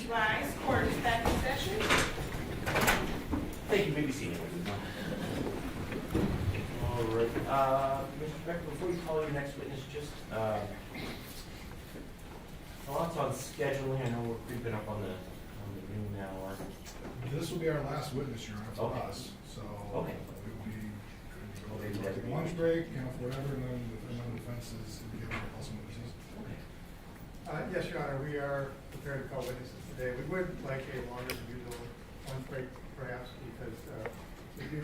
rise. Court is back in session. Thank you, maybe seeing it. All right, Mr. Becker, before you call your next witness, just thoughts on scheduling. I know we're creeping up on the noon hour. This will be our last witness, Your Honor, for us, so. Okay. It would be, take a lunch break, whatever, and then the defense is able to call some witnesses. Okay. Yes, Your Honor, we are prepared to call witnesses today. We would like a longer than usual lunch break perhaps because we do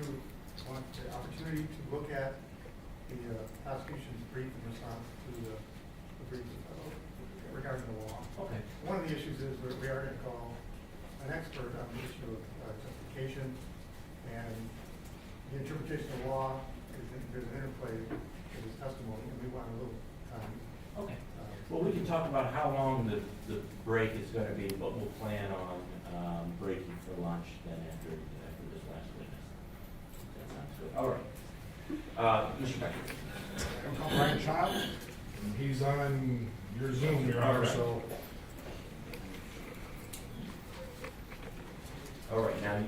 want the opportunity to look at the prosecution's brief in response to the brief regarding the law. Okay. One of the issues is we are going to call an expert on the issue of justification and the interpretation of law. There's an interplay in his testimony, and we want a little time. Okay. Well, we can talk about how long the break is going to be, but we'll plan on breaking for lunch then after this last witness. That sounds good. All right. Mr. Becker. I'm called Bryan Chiles, and he's on your Zoom, Your Honor, so. All right, now you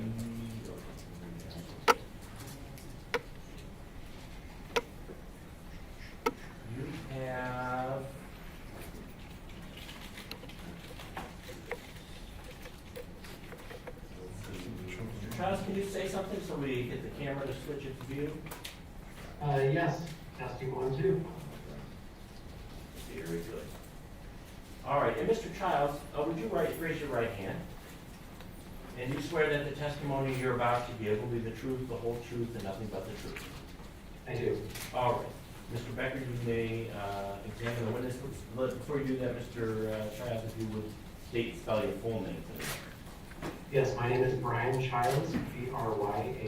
have Mr. Chiles, can you say something so we get the camera to switch its view? Yes, testing 1, 2. Very good. All right, and Mr. Chiles, would you raise your right hand? And you swear that the testimony you're about to give will be the truth, the whole truth, and nothing but the truth? I do. All right. Mr. Becker, you may examine the witness. Before you do that, Mr. Chiles, if you would spell your full name, please. Yes, my name is Bryan Chiles, BryanChiles.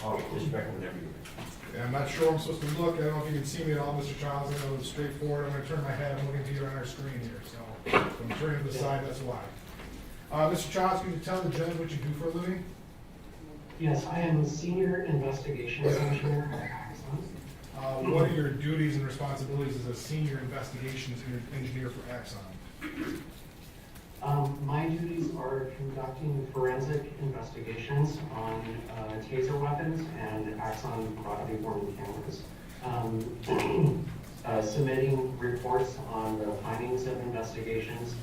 All right, Mr. Becker, whenever you're ready. Yeah, I'm not sure I'm supposed to look. I don't know if you can see me at all, Mr. Chiles. I know it's straightforward. I'm going to turn my head. I'm looking to you on our screen here, so if I'm turning to the side, that's why. Mr. Chiles, can you tell the judge what you do for a living? Yes, I am a senior investigations engineer at Axon. What are your duties and responsibilities as a senior investigations engineer for Axon? My duties are conducting forensic investigations on taser weapons and Axon body-worn cameras, submitting reports on the findings of investigations,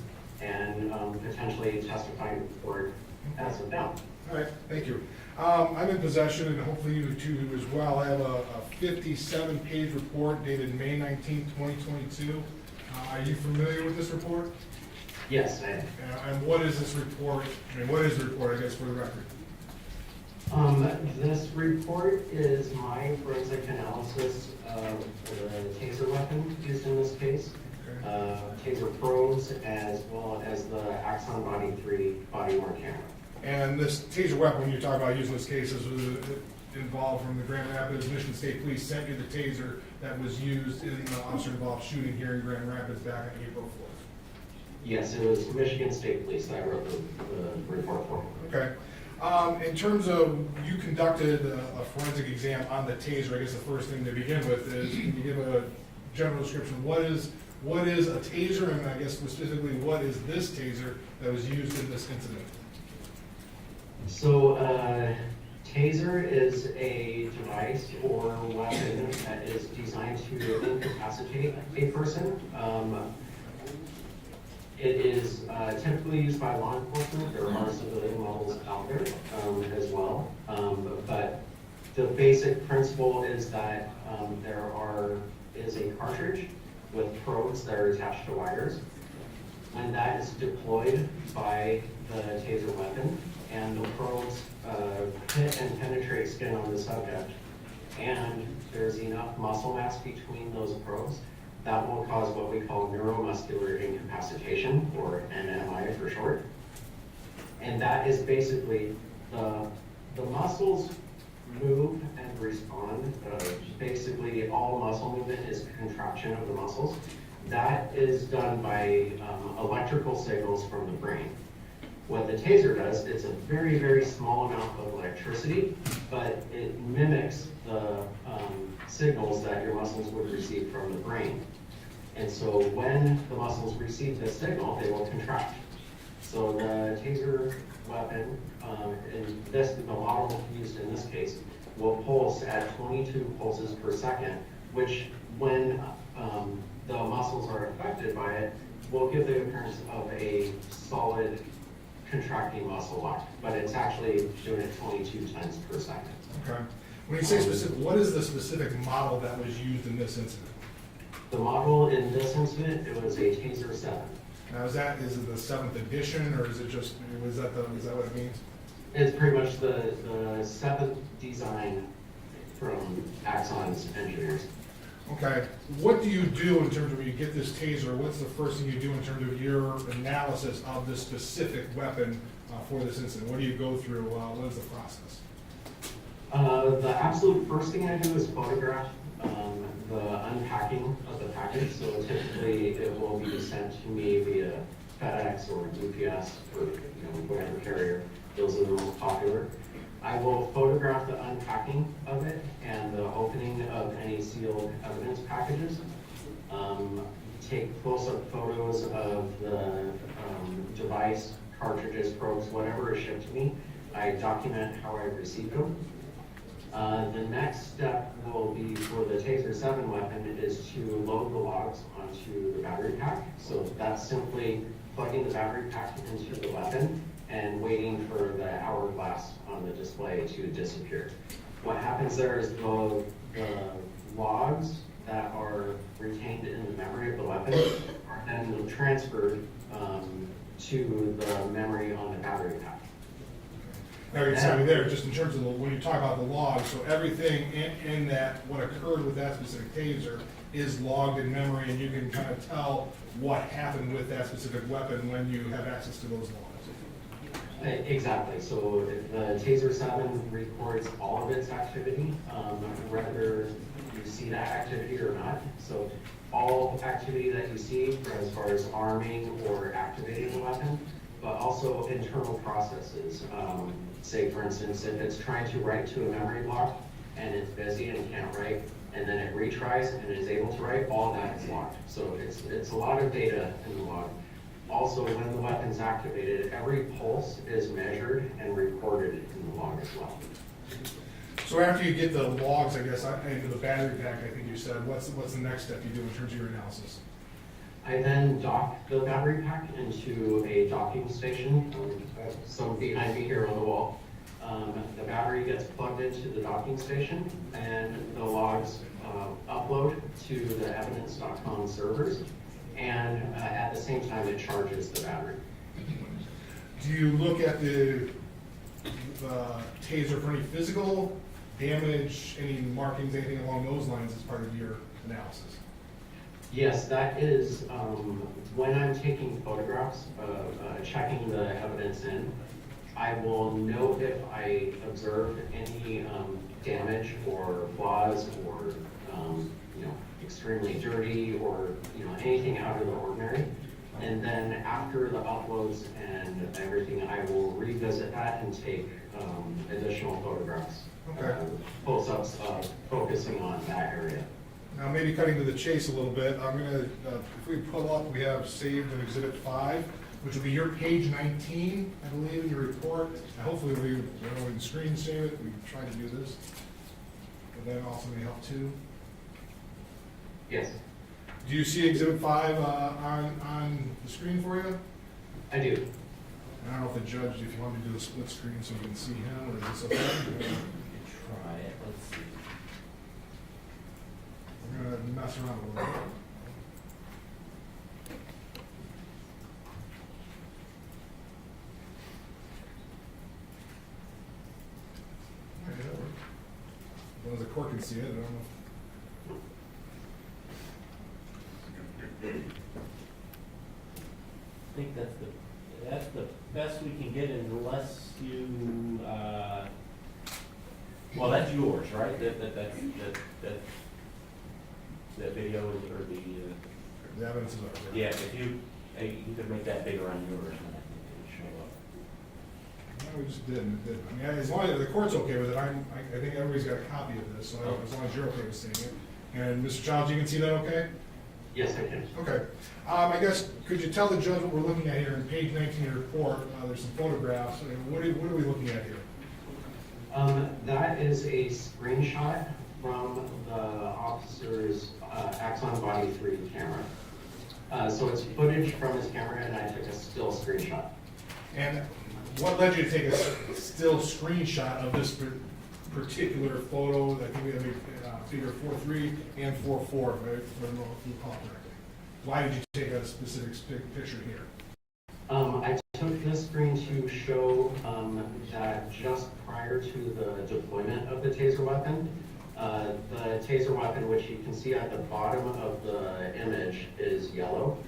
and potentially testifying in court as of now. All right, thank you. I'm in possession, and hopefully you too as well. I have a 57-page report dated May 19th, 2022. Are you familiar with this report? Yes, I am. And what is this report? What is the report, I guess, for the record? This report is my forensic analysis of the taser weapon used in this case, Okay. taser probes, as well as the Axon Body 3 body-worn camera. And this taser weapon, when you talk about using this case, was involved from the Grand Rapids Michigan State Police sent you the taser that was used in the officer-involved shooting here in Grand Rapids back on April 4th. Yes, it was Michigan State Police that I wrote the report for. Okay. In terms of, you conducted a forensic exam on the taser, I guess the first thing to begin with is, can you give a general description? What is a taser, and I guess specifically, what is this taser that was used in this incident? So, taser is a device or weapon that is designed to incapacitate a person. It is typically used by law enforcement. There are civilian models out there as well. But the basic principle is that there is a cartridge with probes that are attached to wires. And that is deployed by the taser weapon. And the probes hit and penetrate skin on the subject. And there's enough muscle mass between those probes that will cause what we call neuromuscular incapacitation, or NMI for short. And that is basically the muscles move and respond. Basically, all muscle movement is contraction of the muscles. That is done by electrical signals from the brain. What the taser does, it's a very, very small amount of electricity, but it mimics the signals that your muscles would receive from the brain. And so when the muscles receive this signal, they will contract. So the taser weapon, the model used in this case, will pulse at 22 pulses per second, which when the muscles are affected by it, will give the appearance of a solid contracting muscle lock, but it's actually doing it 22 times per second. Okay. When you say specific, what is the specific model that was used in this incident? The model in this incident, it was a Taser 7. Now, is it the 7th edition, or is it just, is that what it means? It's pretty much the 7th design from Axon's engineers. Okay, what do you do in terms of when you get this taser? What's the first thing you do in terms of your analysis of this specific weapon for this incident? What do you go through? What is the process? The absolute first thing I do is photograph the unpacking of the package. So typically it will be sent to me via FedEx or UPS or whatever carrier. Those are the most popular. I will photograph the unpacking of it and the opening of any sealed evidence packages. Take close-up photos of the device, cartridges, probes, whatever is shipped to me. I document how I received them. The next step will be for the Taser 7 weapon is to load the logs onto the battery pack. So that's simply plugging the battery pack into the weapon and waiting for the hourglass on the display to disappear. What happens there is the logs that are retained in the memory of the weapon are then transferred to the memory on the battery pack. Now, you're telling me there, just in terms of when you talk about the logs, so everything in that, what occurred with that specific taser is logged in memory, and you can kind of tell what happened with that specific weapon when you have access to those logs. Exactly. So the Taser 7 records all of its activity, whether you see that activity or not. So all activity that you see as far as arming or activating the weapon, but also internal processes. Say, for instance, if it's trying to write to a memory block and it's busy and can't write, and then it retries and is able to write, all that is logged. So it's a lot of data in the log. Also, when the weapon's activated, every pulse is measured and recorded in the log as well. So after you get the logs, I guess, into the battery pack, I think you said, what's the next step you do in terms of your analysis? I then dock the battery pack into a docking station, so behind me here on the wall. The battery gets plugged into the docking station, and the logs upload to the evidence.com servers, and at the same time, it charges the battery. Do you look at the taser for any physical damage, any markings, anything along those lines as part of your analysis? Yes, that is, when I'm taking photographs, checking the evidence in, I will note if I observe any damage or flaws or, extremely dirty or, anything out of the ordinary. And then after the uploads and everything, I will revisit that and take additional photographs. Okay. Close-ups focusing on that area. Now, maybe cutting to the chase a little bit, I'm gonna, if we pull up, we have saved in Exhibit 5, which will be your page 19, I believe, in your report. Now, hopefully we can screen save it, we can try to do this. But that also may help too. Yes, Do you see Exhibit 5 on the screen for you? I do. I don't know if the judge, if you want me to do a split screen so you can see him, or is this okay? Try it, let's see. We're gonna mess around a little bit. Okay, that worked. As long as the court can see it, I don't know. I think that's the best we can get unless you, well, that's yours, right? That video is, or The evidence is over. yeah, if you could make that bigger on yours, and I think it would show up. No, we just didn't, it didn't. I mean, as long as the court's okay with it, I think everybody's got a copy of this, so as long as you're okay with seeing it. And Mr. Chiles, you can see that okay? Yes, I can. Okay. I guess, could you tell the judge what we're looking at here in page 19 of the report? There's some photographs. What are we looking at here? That is a screenshot from the officer's Axon Body 3 camera. So it's footage from his camera, and I took a still screenshot. And what led you to take a still screenshot of this particular photo? I think we have figure 4.3 and 4.4, if I don't know if you recall correctly. Why did you take a specific picture here? I took this screen to show that just prior to the deployment of the taser weapon, the taser weapon, which you can see at the bottom of the image is yellow,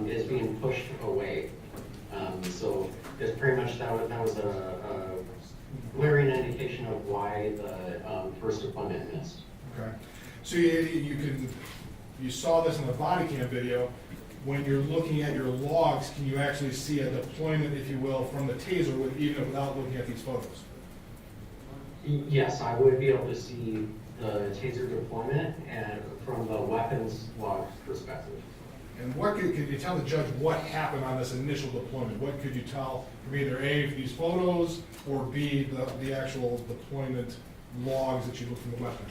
is being pushed away. So it's pretty much that was a glaring indication of why the first deployment missed. Okay. So you saw this in the body cam video. When you're looking at your logs, can you actually see a deployment, if you will, from the taser even without looking at these photos? Yes, I would be able to see the taser deployment and from the weapons log perspective. And what could you tell the judge what happened on this initial deployment? What could you tell from either A, these photos, or B, the actual deployment logs that you look from the weapon?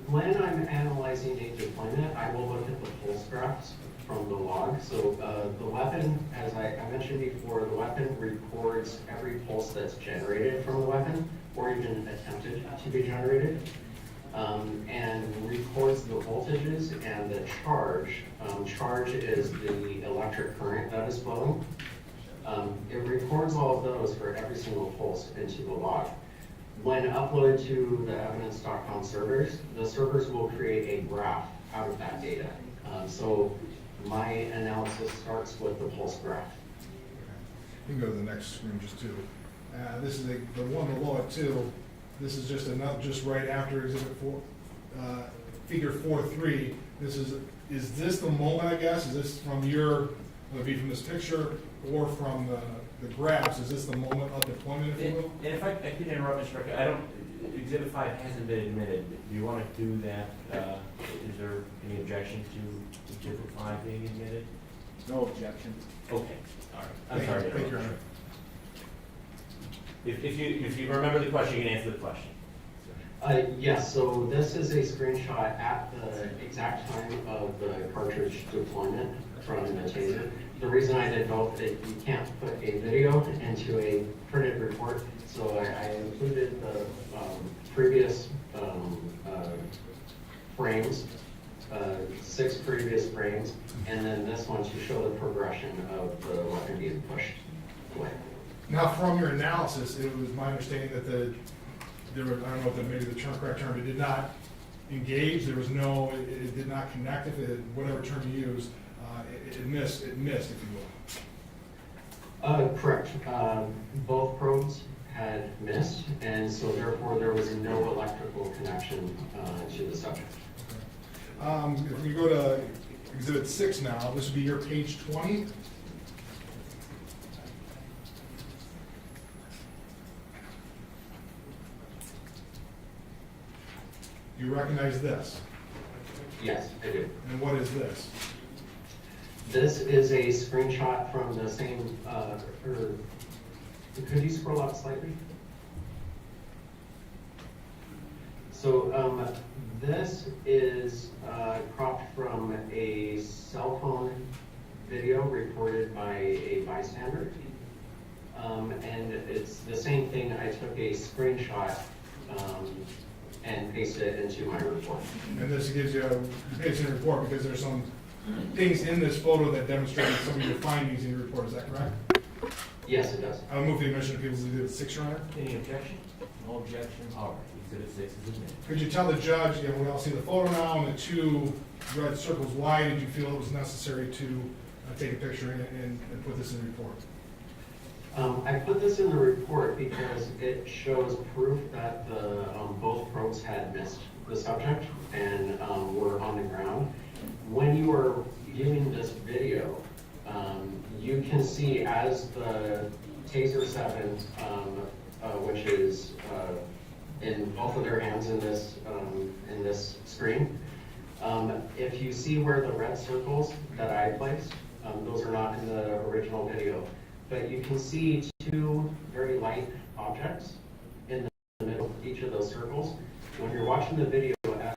When I'm analyzing a deployment, I will look at the pulse graphs from the log. So the weapon, as I mentioned before, the weapon records every pulse that's generated from the weapon, or even attempted to be generated, and records the voltages and the charge. Charge is the electric current that is flowing. It records all of those for every single pulse into the log. When uploaded to the evidence.com servers, the servers will create a graph out of that data. So my analysis starts with the pulse graph. You can go to the next screen just too. This is the one below it too. This is just right after exhibit 4, figure 4.3. Is this the moment, I guess? Is this from would be from this picture or from the graphs? Is this the moment of deployment, if you will? And if I could interrupt, Mr. Rucker, exhibit 5 hasn't been admitted. Do you want to do that? Is there any objection to exhibit 5 being admitted? No objection. Okay, all right. I'm sorry. Thank you, Your Honor. If you remember the question, you can answer the question. Yes, so this is a screenshot at the exact time of the cartridge deployment from the taser. The reason I did both is you can't put a video into a printed report, so I included the previous frames, 6 previous frames, and then this one to show the progression of the weapon being pushed away. Now, from your analysis, it was my understanding that I don't know if maybe the correct term, it did not engage, it did not connect, whatever term you use, it missed, if you will. Correct. Both probes had missed, and so therefore there was no electrical connection to the subject. Okay. If we go to exhibit 6 now, this would be your page 20. You recognize this? Yes, I do. And what is this? This is a screenshot from the same, could you scroll up slightly? So this is cropped from a cell phone video recorded by a bystander. And it's the same thing. I took a screenshot and pasted it into my report. And this gives you a patient report because there's some things in this photo that demonstrate some of your findings in your report. Is that correct? Yes, it does. I'll move the admission of people to exhibit 6, Your Honor. Any objection? No objection? All right, exhibit 6 is admitted. Could you tell the judge, we all see the photo now and the 2 red circles, why did you feel it was necessary to take a picture and put this in the report? I put this in the report because it shows proof that both probes had missed the subject and were on the ground. When you are viewing this video, you can see as the Taser 7, which is in both of their hands in this screen, If you see where the red circles that I placed, those are not in the original video, but you can see two very light objects in the middle of each of those circles. When you're watching the video, as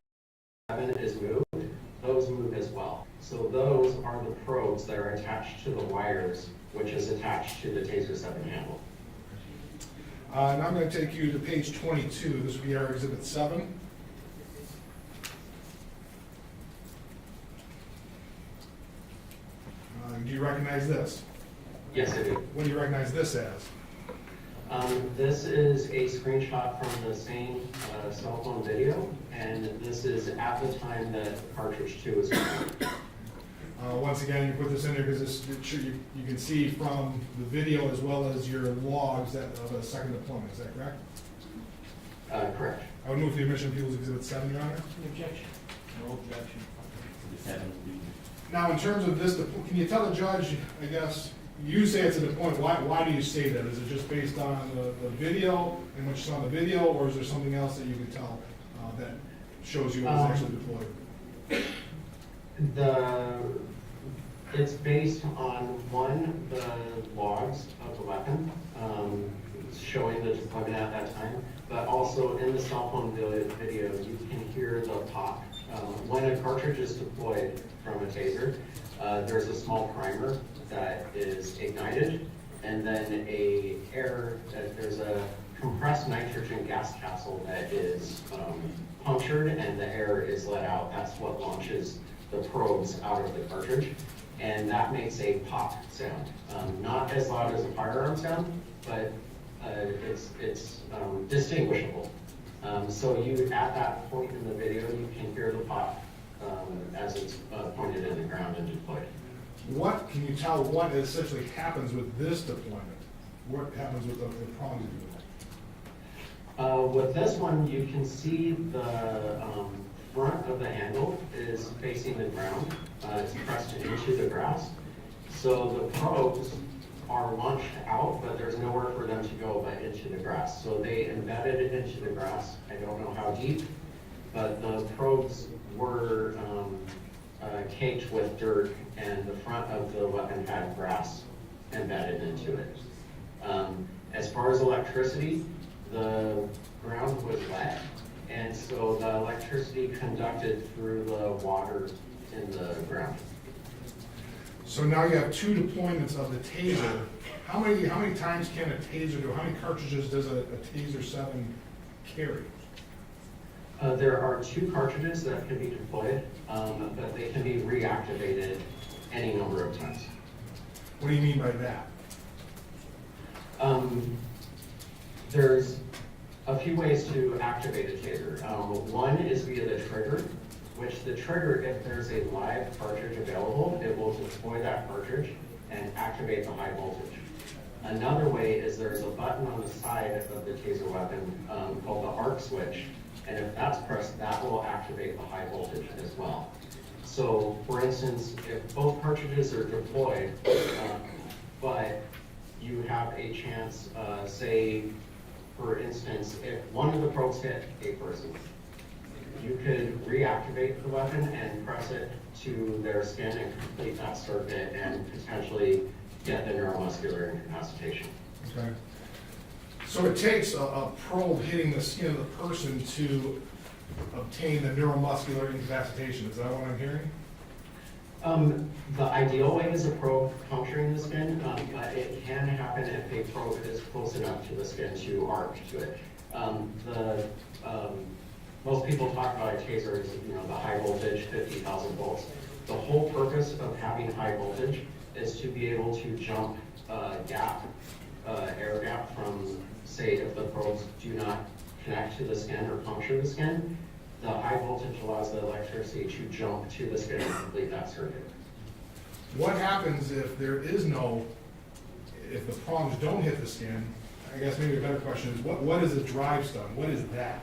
7 is moved, those move as well. So those are the probes that are attached to the wires, which is attached to the Taser 7 handle. Now I'm going to take you to page 22. This will be our exhibit 7. Do you recognize this? Yes, I do. What do you recognize this as? This is a screenshot from the same cell phone video, and this is at the time that cartridge 2 was recorded. Once again, you put this in there because you can see from the video as well as your logs that of a second deployment. Is that correct? Correct. I would move the admission of People's Exhibit 7, Your Honor. Any objection? No objection. The 7 will be. Now, in terms of this, can you tell the judge, I guess, you say it's a deployment, why do you say that? Is it just based on the video and what you saw in the video, or is there something else that you can tell that shows you it was actually deployed? It's based on, one, the logs of the weapon, showing the deployment at that time, but also in the cell phone video, you can hear the pop. When a cartridge is deployed from a taser, there's a small primer that is ignited, and then there's a compressed nitrogen gas capsule that is punctured, and the air is let out. That's what launches the probes out of the cartridge, and that makes a pop sound. Not as loud as a firearm sound, but it's distinguishable. So you, at that point in the video, you can hear the pop as it's pointed in the ground and deployed. What can you tell what essentially happens with this deployment? What happens with the prongs you do? With this one, you can see the front of the handle is facing the ground. It's pressed into the grass. So the probes are launched out, but there's nowhere for them to go but into the grass. So they embedded it into the grass. I don't know how deep, but the probes were caked with dirt, and the front of the weapon had grass embedded into it. As far as electricity, the ground was wet, and so the electricity conducted through the water in the ground. So now you have 2 deployments of the taser. How many times can a taser do? How many cartridges does a Taser 7 carry? There are 2 cartridges that can be deployed, but they can be reactivated any number of times. What do you mean by that? There's a few ways to activate a taser. One is via the trigger, which the trigger, if there's a live cartridge available, it will deploy that cartridge and activate the high voltage. Another way is there's a button on the side of the taser weapon called the arc switch, and if that's pressed, that will activate the high voltage as well. So, for instance, if both cartridges are deployed, but you have a chance, say, for instance, if one of the probes hit a person, you could reactivate the weapon and press it to their skin and complete that circuit and potentially get the neuromuscular incapacitation. Okay. So it takes a probe hitting the skin of the person to obtain the neuromuscular incapacitation. Is that what I'm hearing? The ideal way is a probe puncturing the skin, but it can happen if a probe is close enough to the skin to arc to it. Most people talk about a taser as, the high voltage, 50,000 volts. The whole purpose of having high voltage is to be able to jump air gap from, say, if the probes do not connect to the skin or puncture the skin, the high voltage allows the electricity to jump to the skin and complete that circuit. What happens if if the prongs don't hit the skin? I guess maybe a better question is, what is a drive stun? What is that?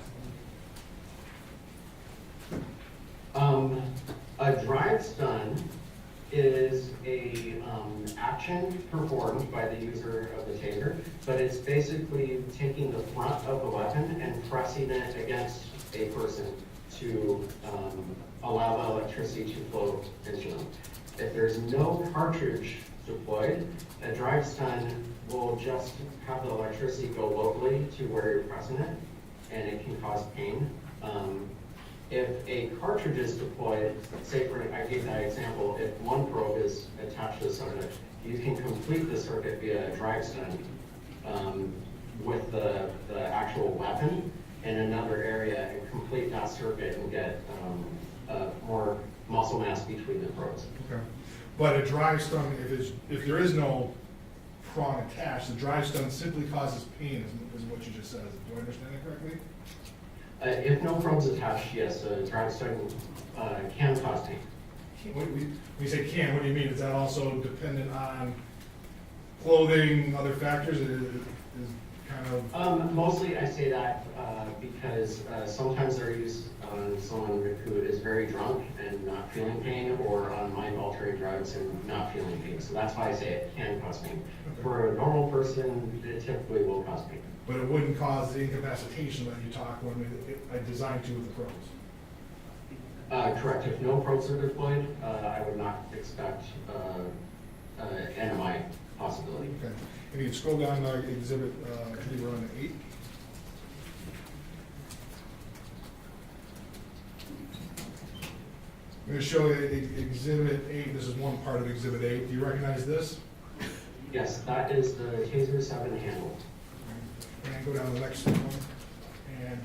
A drive stun is a action performed by the user of the taser, but it's basically taking the front of the weapon and pressing it against a person to allow the electricity to flow into them. If there's no cartridge deployed, a drive stun will just have the electricity go locally to where you're pressing it, and it can cause pain. If a cartridge is deployed, say I gave that example, if one probe is attached to the circuit, you can complete the circuit via a drive stun with the actual weapon in another area and complete that circuit and get more muscle mass between the probes. Okay. But a drive stun, if there is no prong attached, the drive stun simply causes pain, is what you just said. Do I understand that correctly? If no probes attached, yes, a drive stun can cause pain. When you say can, what do you mean? Is that also dependent on clothing, other factors? Is kind of... Mostly I say that because sometimes they're used on someone who is very drunk and not feeling pain, or on mind-altering drugs and not feeling pain. So that's why I say it can cause pain. Okay. For a normal person, it typically will cause pain. But it wouldn't cause the incapacitation that you talk when I designed to with the probes. Correct. If no probes are deployed, I would not expect NMI possibility. Okay. If you can scroll down exhibit, I think we're on 8. I'm going to show you exhibit 8. This is one part of exhibit 8. Do you recognize this? Yes, that is the Taser 7 handle. And go down to the next one. And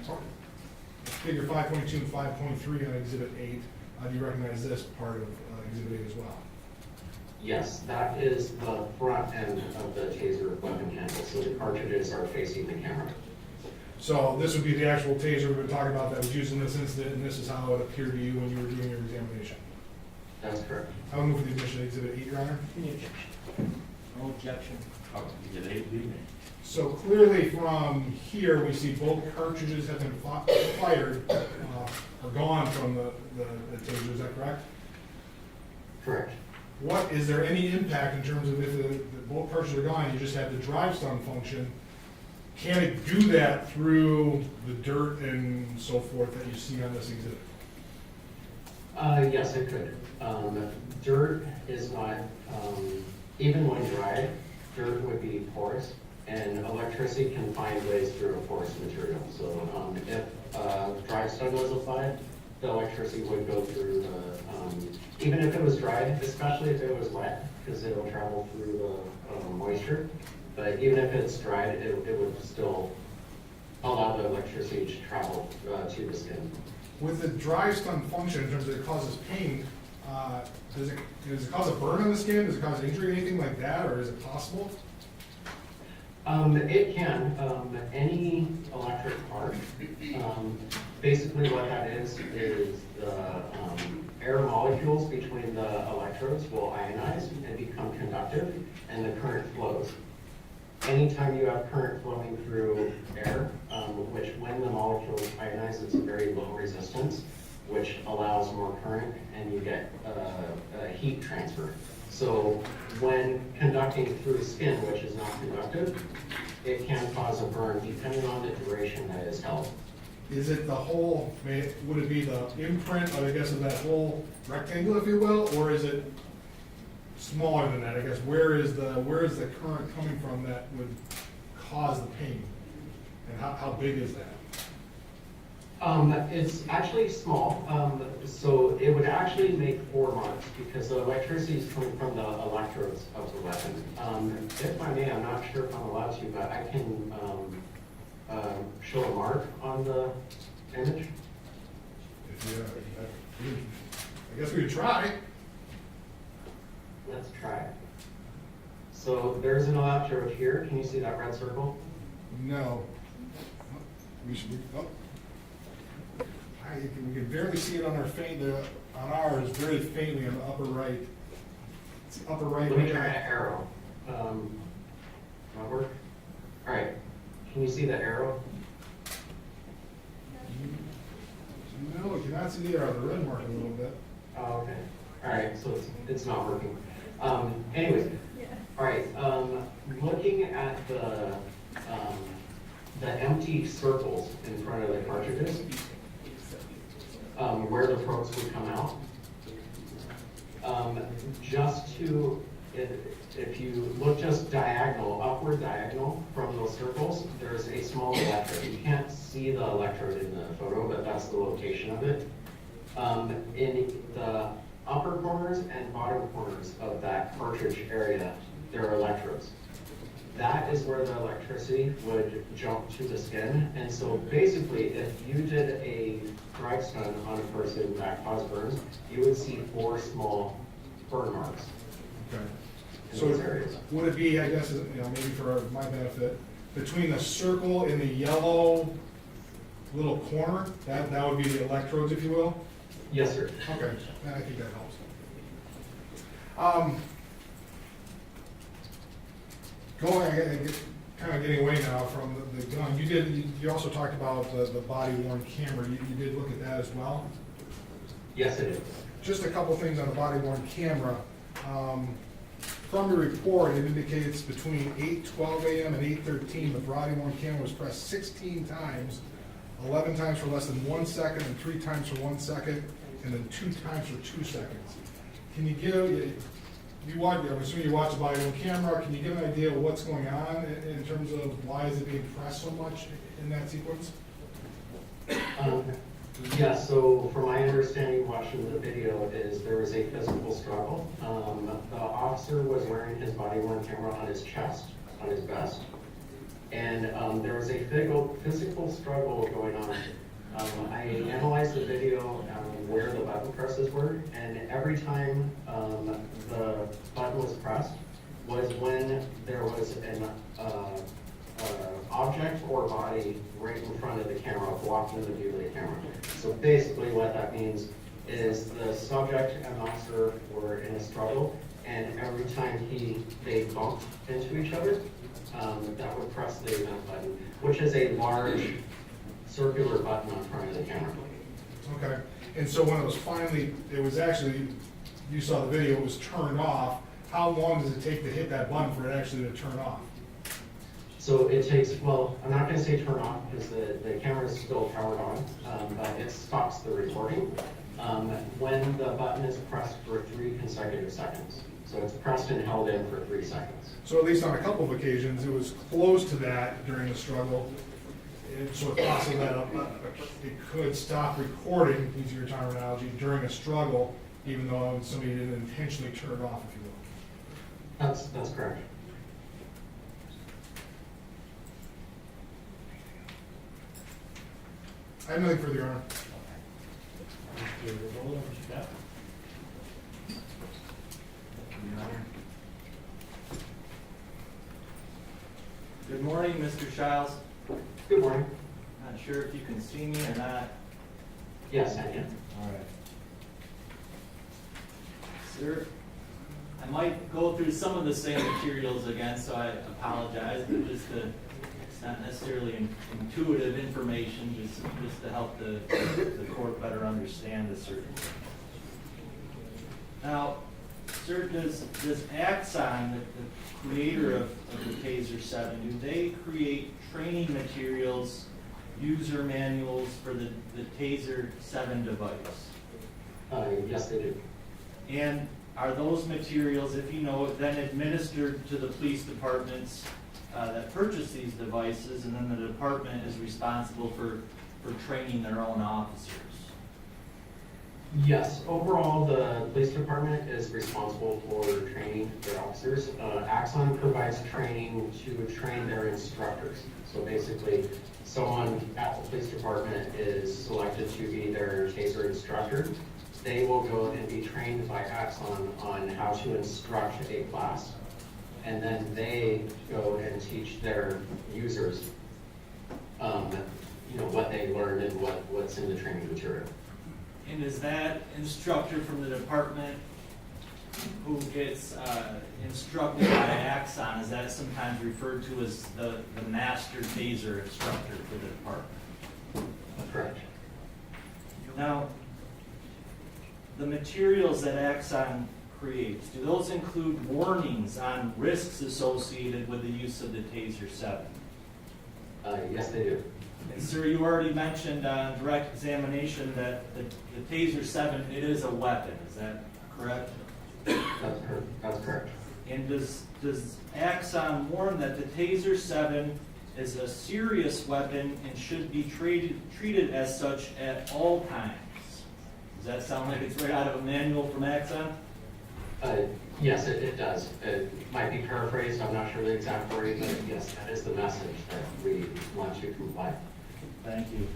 figure 5.2 and 5.3 on exhibit 8. Do you recognize this part of exhibit 8 as well? Yes, that is the front end of the Taser weapon handle, so the cartridges are facing the camera. So this would be the actual taser we've been talking about that was used in this incident, and this is how it appeared to you when you were doing your examination. That's correct. I will move for the admission of exhibit 8, Your Honor. Any objection? No objection. Oh, you get 8, leave me. So clearly from here, we see both cartridges have been fired or gone from the taser, is that correct? Correct. Is there any impact in terms of if both cartridges are gone, you just have the drive stun function? Can it do that through the dirt and so forth that you see on this exhibit? Yes, it could. Dirt is not, even when dry, dirt would be porous, and electricity can find ways through a porous material. So if drive stun was applied, the electricity would go through the, even if it was dry, especially if it was wet, because it will travel through the moisture. But even if it's dried, it would still allow the electricity to travel to the skin. With the drive stun function, in terms of it causes pain, does it cause a burn on the skin? Does it cause injury, anything like that, or is it possible? It can. Any electric part. Basically what that is the air molecules between the electrodes will ionize and become conductive, and the current flows. Anytime you have current flowing through air, which when the molecules ionize, it's a very low resistance, which allows more current, and you get a heat transfer. So when conducting through skin, which is not conductive, it can cause a burn depending on the duration that is held. Is it the whole, would it be the imprint, I guess, of that whole rectangle, if you will, or is it smaller than that? I guess, where is the current coming from that would cause the pain? And how big is that? It's actually small, so it would actually make 4 marks because the electricity is coming from the electrodes of the weapon. If I may, I'm not sure if I'm allowed to, but I can show a mark on the image. I guess we could try. Let's try. So there's an electrode here. Can you see that red circle? No. We can barely see it on our on ours, very faintly on the upper right. It's the upper right. Let me try an arrow. Robert? All right. Can you see the arrow? No, we cannot see the arrow. The red mark a little bit. Oh, okay. All right. So it's not working. Anyways. All right. Looking at the empty circles in front of the cartridges, where the probes would come out. Just to, if you look just diagonal, upward diagonal from those circles, there's a small electrode. You can't see the electrode in the photo, but that's the location of it. In the upper corners and bottom corners of that cartridge area, there are electrodes. That is where the electricity would jump to the skin. And so basically, if you did a drive stun on a person that caused burns, you would see 4 small burn marks Okay. in So those areas. would it be, I guess, maybe for my benefit, between the circle and the yellow little corner, that would be the electrodes, if you will? Yes, sir. Okay, I think that helps. Kind of getting away now from the gun, you also talked about the body worn camera, you did look at that as well? Yes, it is. Just a couple things on the body worn camera. From your report, it indicates between 8:12 a.m. and 8:13, the body worn camera was pressed 16 times, 11 times for less than 1 second, and 3 times for 1 second, and then 2 times for 2 seconds. Can you give, I'm assuming you watch the body worn camera, can you give an idea of what's going on in terms of why is it being pressed so much in that sequence? Yeah, so from my understanding, watching the video, is there was a physical struggle. The officer was wearing his body worn camera on his chest, on his vest, and there was a physical struggle going on. I analyzed the video where the button presses were, and every time the button was pressed was when there was an object or body right in front of the camera, blocking the view of the camera. So basically what that means is the subject and the officer were in a struggle, and every time they bumped into each other, that would press the event button, which is a large circular button on front of the camera. Okay, and so when it was finally, it was actually, you saw the video, it was turned off. How long does it take to hit that button for it actually to turn off? So it takes, well, I'm not gonna say turn off because the camera is still powered on, but it stops the recording when the button is pressed for 3 consecutive seconds. So it's pressed and held in for 3 seconds. So at least on a couple of occasions, it was close to that during the struggle. So it's possible that it could stop recording, use your terminology, during a struggle, even though somebody didn't intentionally turn it off, if you will. That's correct. I have nothing further, Your Honor. Mr. Revola, Mr. Beck? Your Honor. Good morning, Mr. Chiles. Good morning. Not sure if you can see me or not. Yes, I can. All right. Sir, I might go through some of the same materials again, so I apologize, but it's not necessarily intuitive information, just to help the court better understand the circumstances. Now, sir, does Axon, the creator of the TASER 7, do they create training materials, user manuals for the TASER 7 device? Yes, they do. And are those materials, if you know it, then administered to the police departments that purchase these devices, and then the department is responsible for training their own officers? Yes, overall, the police department is responsible for training their officers. Axon provides training to train their instructors. So basically, someone at the police department is selected to be their TASER instructor. They will go and be trained by Axon on how to instruct a class. And then they go and teach their users, what they learned and what's in the training material. And is that instructor from the department who gets instructed by Axon, is that sometimes referred to as the master TASER instructor for the department? Correct. Now, the materials that Axon creates, do those include warnings on risks associated with the use of the TASER 7? Yes, they do. And sir, you already mentioned on direct examination that the Taser 7, it is a weapon, is that correct? That's correct. And does Axon warn that the Taser 7 is a serious weapon and should be treated as such at all times? Does that sound like it's right out of a manual from Axon? Yes, it does. It might be paraphrased, I'm not sure the exact wording, but yes, that is the message that we want to comply. Thank you.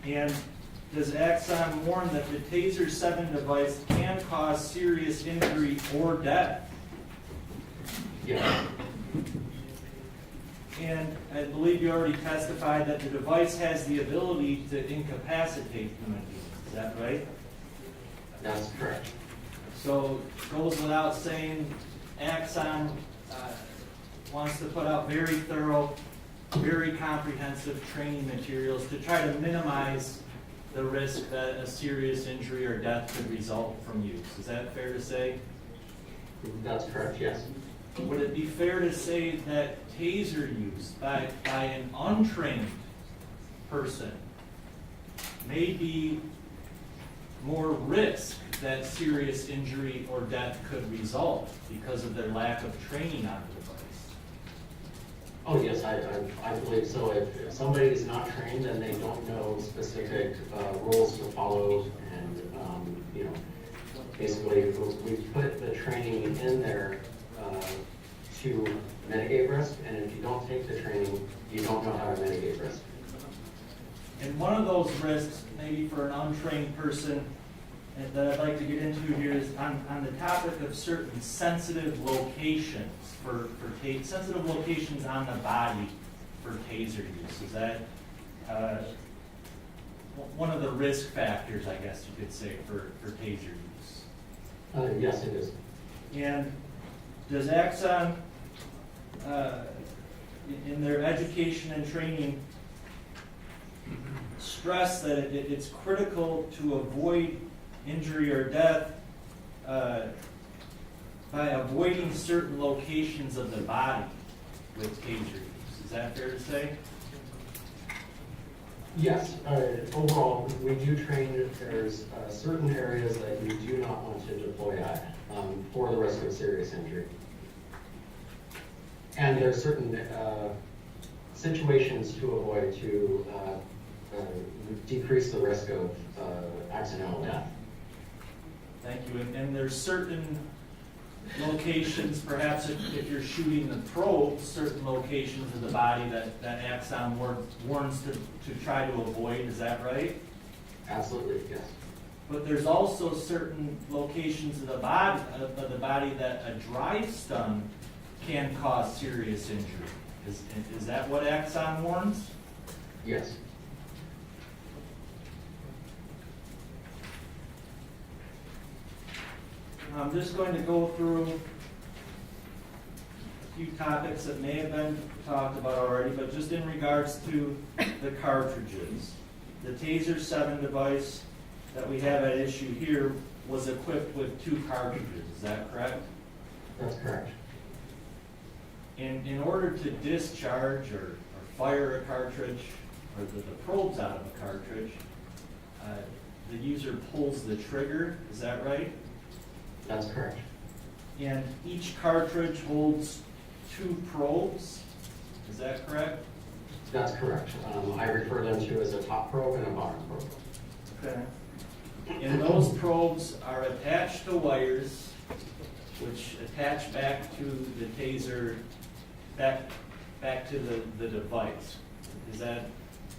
And does Axon warn that the Taser 7 device can cause serious injury or death? Yes, And I believe you already testified that the device has the ability to incapacitate human beings, is that right? that's correct. So it goes without saying, Axon wants to put out very thorough, very comprehensive training materials to try to minimize the risk that a serious injury or death could result from use. Is that fair to say? That's correct, yes. Would it be fair to say that taser use by an untrained person may be more risk that serious injury or death could result because of their lack of training on the device? Oh, yes, I believe so. If somebody is not trained and they don't know specific rules to follow and, basically we put the training in there to mitigate risk, and if you don't take the training, you don't know how to mitigate risk. And one of those risks, maybe for an untrained person, that I'd like to get into here is on the topic of certain sensitive locations sensitive locations on the body for taser use. Is that one of the risk factors, I guess you could say, for taser use? Yes, it is. And does Axon, in their education and training, stress that it's critical to avoid injury or death by avoiding certain locations of the body with taser use? Is that fair to say? Yes, overall, we do train that there's certain areas that you do not want to deploy at for the risk of serious injury. And there are certain situations to avoid to decrease the risk of accidental death. Thank you. And there's certain locations, perhaps if you're shooting the probe, certain locations of the body that Axon warns to try to avoid. Is that right? Absolutely, yes. But there's also certain locations of the body that a drive stun can cause serious injury. Is that what Axon warns? Yes. I'm just going to go through a few topics that may have been talked about already, but just in regards to the cartridges. The Taser 7 device that we have at issue here was equipped with 2 cartridges. Is that correct? That's correct. In order to discharge or fire a cartridge, or the probes out of a cartridge, the user pulls the trigger. Is that right? That's correct. And each cartridge holds 2 probes. Is that correct? That's correct. I refer them to as a top probe and a bottom probe. Okay. And those probes are attached to wires, which attach back to the taser, back to the device. Is that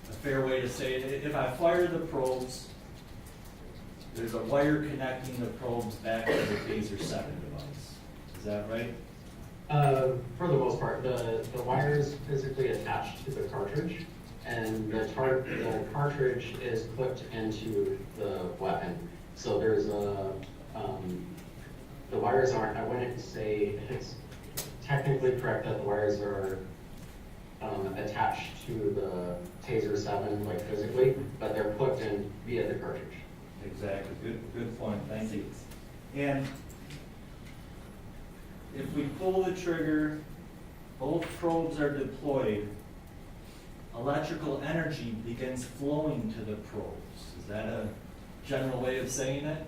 a fair way to say it? If I fire the probes, there's a wire connecting the probes back to the Taser 7 device. Is that right? For the most part, the wire is physically attached to the cartridge, and the cartridge is clipped into the weapon. So there's the wires aren't, I wouldn't say it's technically correct that the wires are attached to the Taser 7, like physically, but they're clipped in via the cartridge. Exactly. Good point. Thank you. And if we pull the trigger, both probes are deployed. electrical energy begins flowing to the probes. Is that a general way of saying it?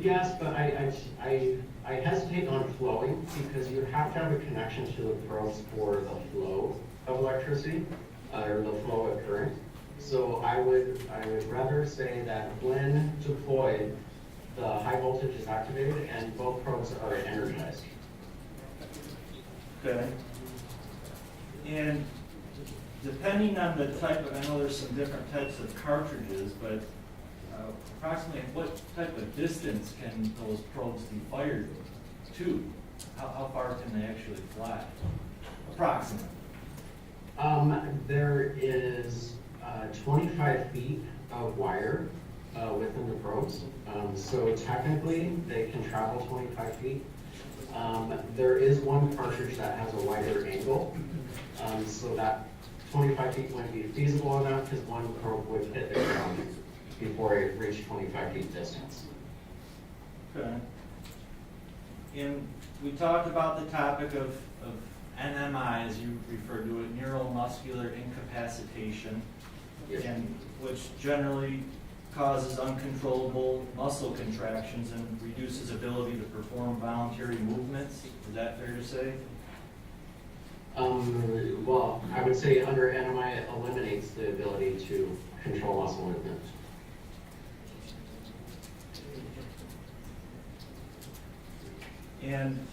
Yes, but I hesitate on flowing because you have to have a connection to the probes for the flow of electricity, or the flow of current. So I would rather say that when deployed, the high voltage is activated and both probes are energized. Okay. And depending on the type of, I know there's some different types of cartridges, but approximately what type of distance can those probes be fired to? How far can they actually fly? Approximately. There is 25 feet of wire within the probes. So technically, they can travel 25 feet. There is one cartridge that has a wider angle, so that 25 feet wouldn't be feasible on that because one probe would hit the ground before it reached 25 feet distance. Okay. And we talked about the topic of NMI, as you referred to it, neuromuscular incapacitation, Yes. and which generally causes uncontrollable muscle contractions and reduces ability to perform voluntary movements. Is that fair to say? Well, I would say under NMI, it eliminates the ability to control muscle movement. And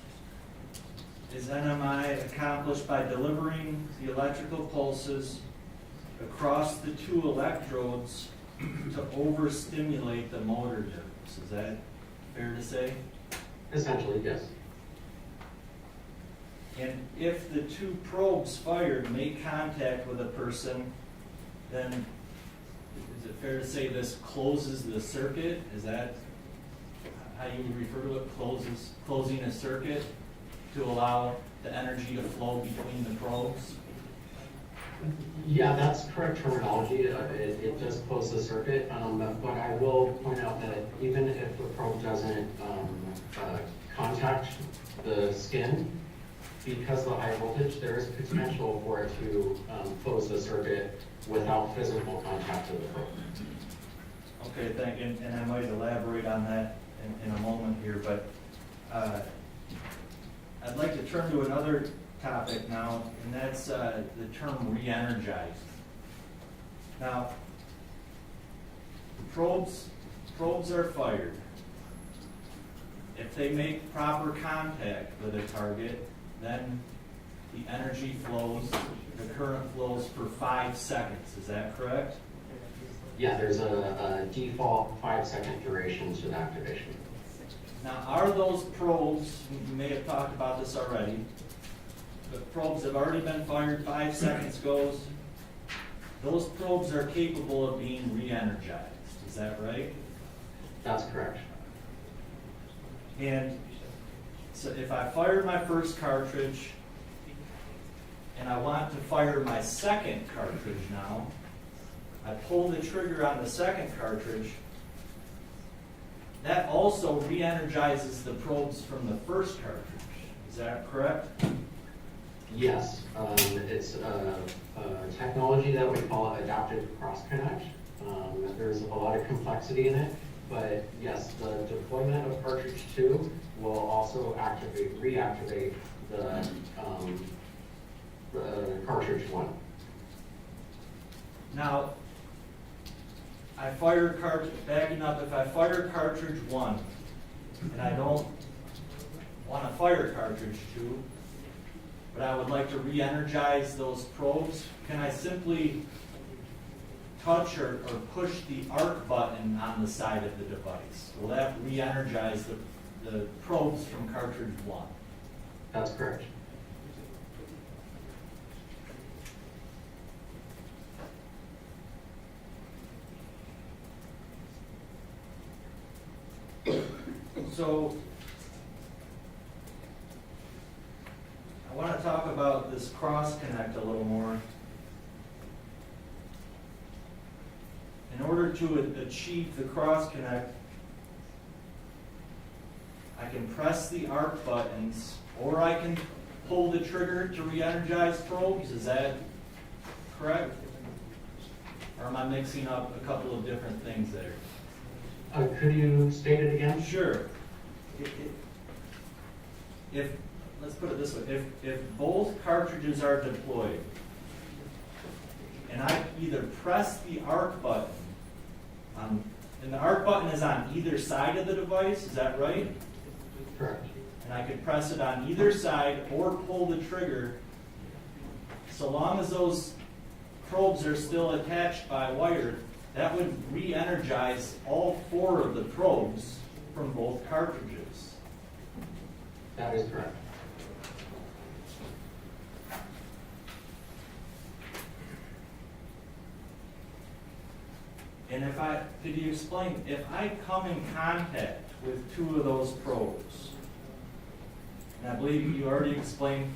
is NMI accomplished by delivering the electrical pulses across the two electrodes to overstimulate the motor nerves? Is that fair to say? Essentially, yes. And if the two probes fired make contact with a person, then is it fair to say this closes the circuit? Is that how you would refer to it, closing a circuit to allow the energy to flow between the probes? Yeah, that's correct terminology. It does close the circuit, but I will point out that even if the probe doesn't contact the skin, because of the high voltage, there is potential for it to close the circuit without physical contact to the probe. Okay, thank you, and I might elaborate on that in a moment here, but I'd like to turn to another topic now, and that's the term re-energized. Now, probes are fired. If they make proper contact with a target, then the energy flows, the current flows for 5 seconds. Is that correct? Yeah, there's a default 5-second duration to the activation. Now, are those probes, you may have talked about this already, the probes have already been fired, 5 seconds goes, those probes are capable of being re-energized. Is that right? That's correct. And so if I fired my first cartridge and I want to fire my second cartridge now, I pull the trigger on the second cartridge, that also re-energizes the probes from the first cartridge. Is that correct? Yes, it's a technology that we call adaptive cross-connect. There's a lot of complexity in it, but yes, the deployment of cartridge 2 will also reactivate the cartridge 1. Now, I fire cartridge, backing up, if I fire cartridge 1 and I don't want to fire cartridge 2, but I would like to re-energize those probes, can I simply touch or push the arc button on the side of the device? Will that re-energize the probes from cartridge 1? That's correct. So, I want to talk about this cross-connect a little more. In order to achieve the cross-connect, I can press the arc buttons, or I can pull the trigger to re-energize probes, is that correct? Or am I mixing up a couple of different things there? Could you state it again? Sure. If, let's put it this way, if both cartridges are deployed, and I either press the arc button, and the arc button is on either side of the device, is that right? Correct. And I could press it on either side or pull the trigger, so long as those probes are still attached by wire, that would re-energize all 4 of the probes from both cartridges. That is correct. And could you explain, if I come in contact with 2 of those probes, and I believe you already explained,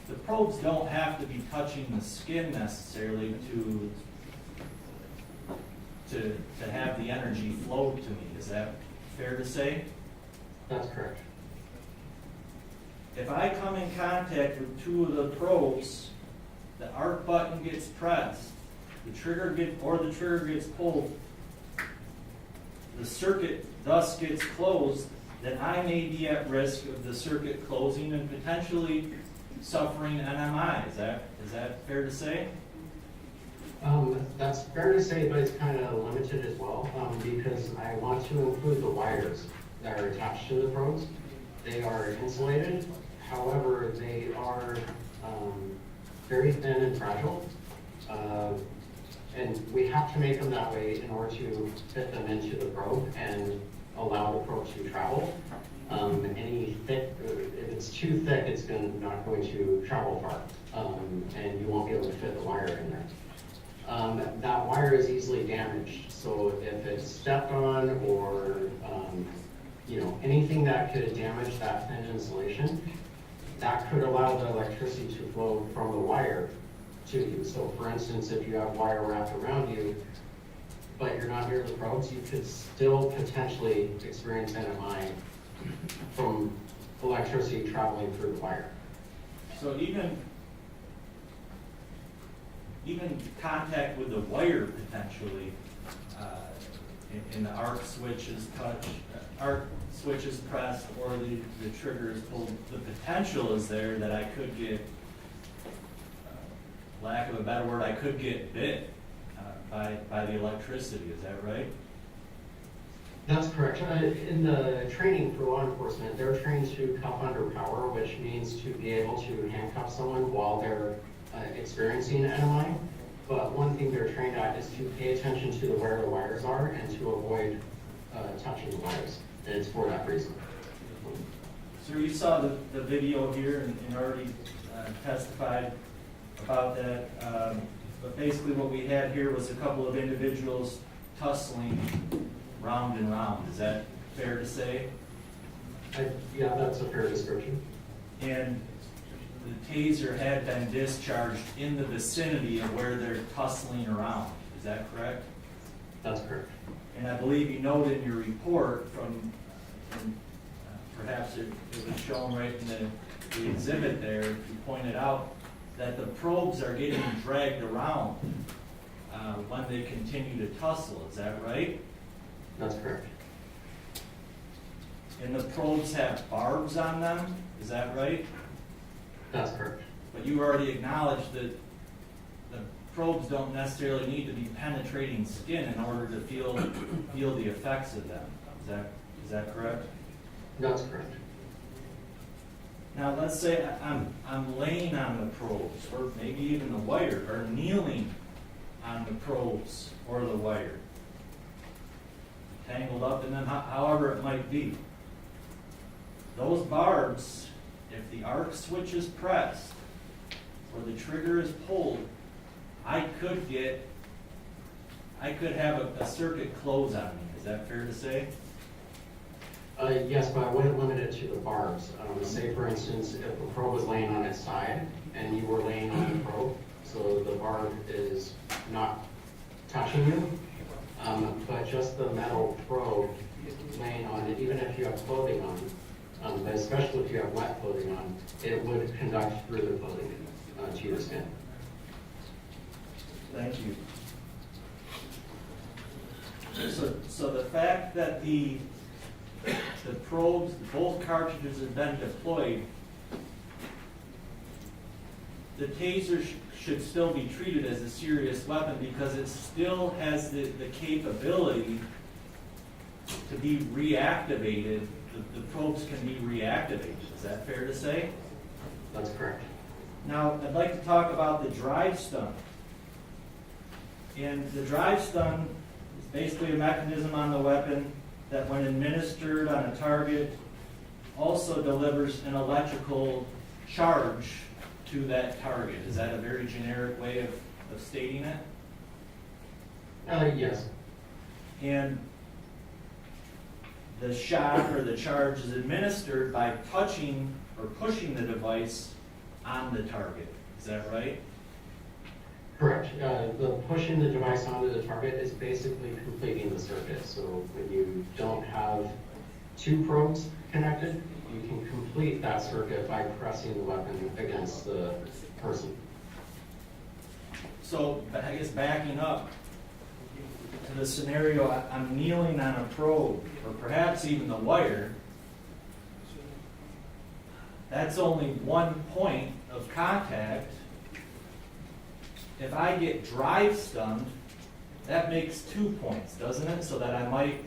the probes don't have to be touching the skin necessarily to have the energy flow to me. Is that fair to say? That's correct. If I come in contact with 2 of the probes, the arc button gets pressed, the trigger gets pulled, the circuit thus gets closed, then I may be at risk of the circuit closing and potentially suffering NMI. Is that fair to say? That's fair to say, but it's kind of limited as well, because I want to include the wires that are attached to the probes. They are insulated, however, they are very thin and fragile. And we have to make them that way in order to fit them into the probe and allow the probe to travel. Any thick, if it's too thick, it's not going to travel far, and you won't be able to fit the wire in there. That wire is easily damaged, so if it's stepped on or anything that could damage that thin insulation, that could allow the electricity to flow from the wire to you. So for instance, if you have wire wrapped around you, but you're not near the probes, you could still potentially experience NMI from electricity traveling through the wire. So even contact with the wire potentially, in the arc switch is pressed or the trigger is pulled, the potential is there that I could get, lack of a better word, I could get bit by the electricity. Is that right? That's correct. In the training for law enforcement, they're trained to cuff under power, which means to be able to handcuff someone while they're experiencing NMI. But one thing they're trained at is to pay attention to where the wires are and to avoid touching the wires. And it's for that reason. So you saw the video here and already testified about that. But basically what we had here was a couple of individuals tussling round and round. Is that fair to say? Yeah, that's a fair description. And the taser had been discharged in the vicinity of where they're tussling around. Is that correct? That's correct. And I believe you note in your report perhaps it was shown right in the exhibit there, you pointed out that the probes are getting dragged around when they continue to tussle. Is that right? That's correct. And the probes have barbs on them. Is that right? That's correct. But you already acknowledged that the probes don't necessarily need to be penetrating skin in order to feel the effects of them. Is that correct? That's correct. Now let's say I'm laying on the probes, or maybe even the wire, or kneeling on the probes or the wire, tangled up in them, however it might be. Those barbs, if the arc switch is pressed or the trigger is pulled, I could have a circuit close on me. Is that fair to say? Yes, but I wouldn't limit it to the barbs. Say, for instance, if the probe was laying on its side and you were laying on the probe, so the barb is not touching you, but just the metal probe laying on it, even if you have clothing But especially if you have wet clothing on, it would conduct through the clothing to your skin. Thank you. So the fact that the probes, both cartridges have been deployed, the taser should still be treated as a serious weapon because it still has the capability to be reactivated. The probes can be reactivated. Is that fair to say? That's correct. Now, I'd like to talk about the drive stun. And the drive stun is basically a mechanism on the weapon that when administered on a target also delivers an electrical charge to that target. Is that a very generic way of stating it? Yes. And the shot or the charge is administered by touching or pushing the device on the target. Is that right? Correct. The pushing the device onto the target is basically completing the circuit. So when you don't have two probes connected, you can complete that circuit by pressing the weapon against the person. So I guess backing up to the scenario, I'm kneeling on a probe, or perhaps even the wire. That's only one point of contact. If I get drive stunned, that makes 2 points, doesn't it? So that I might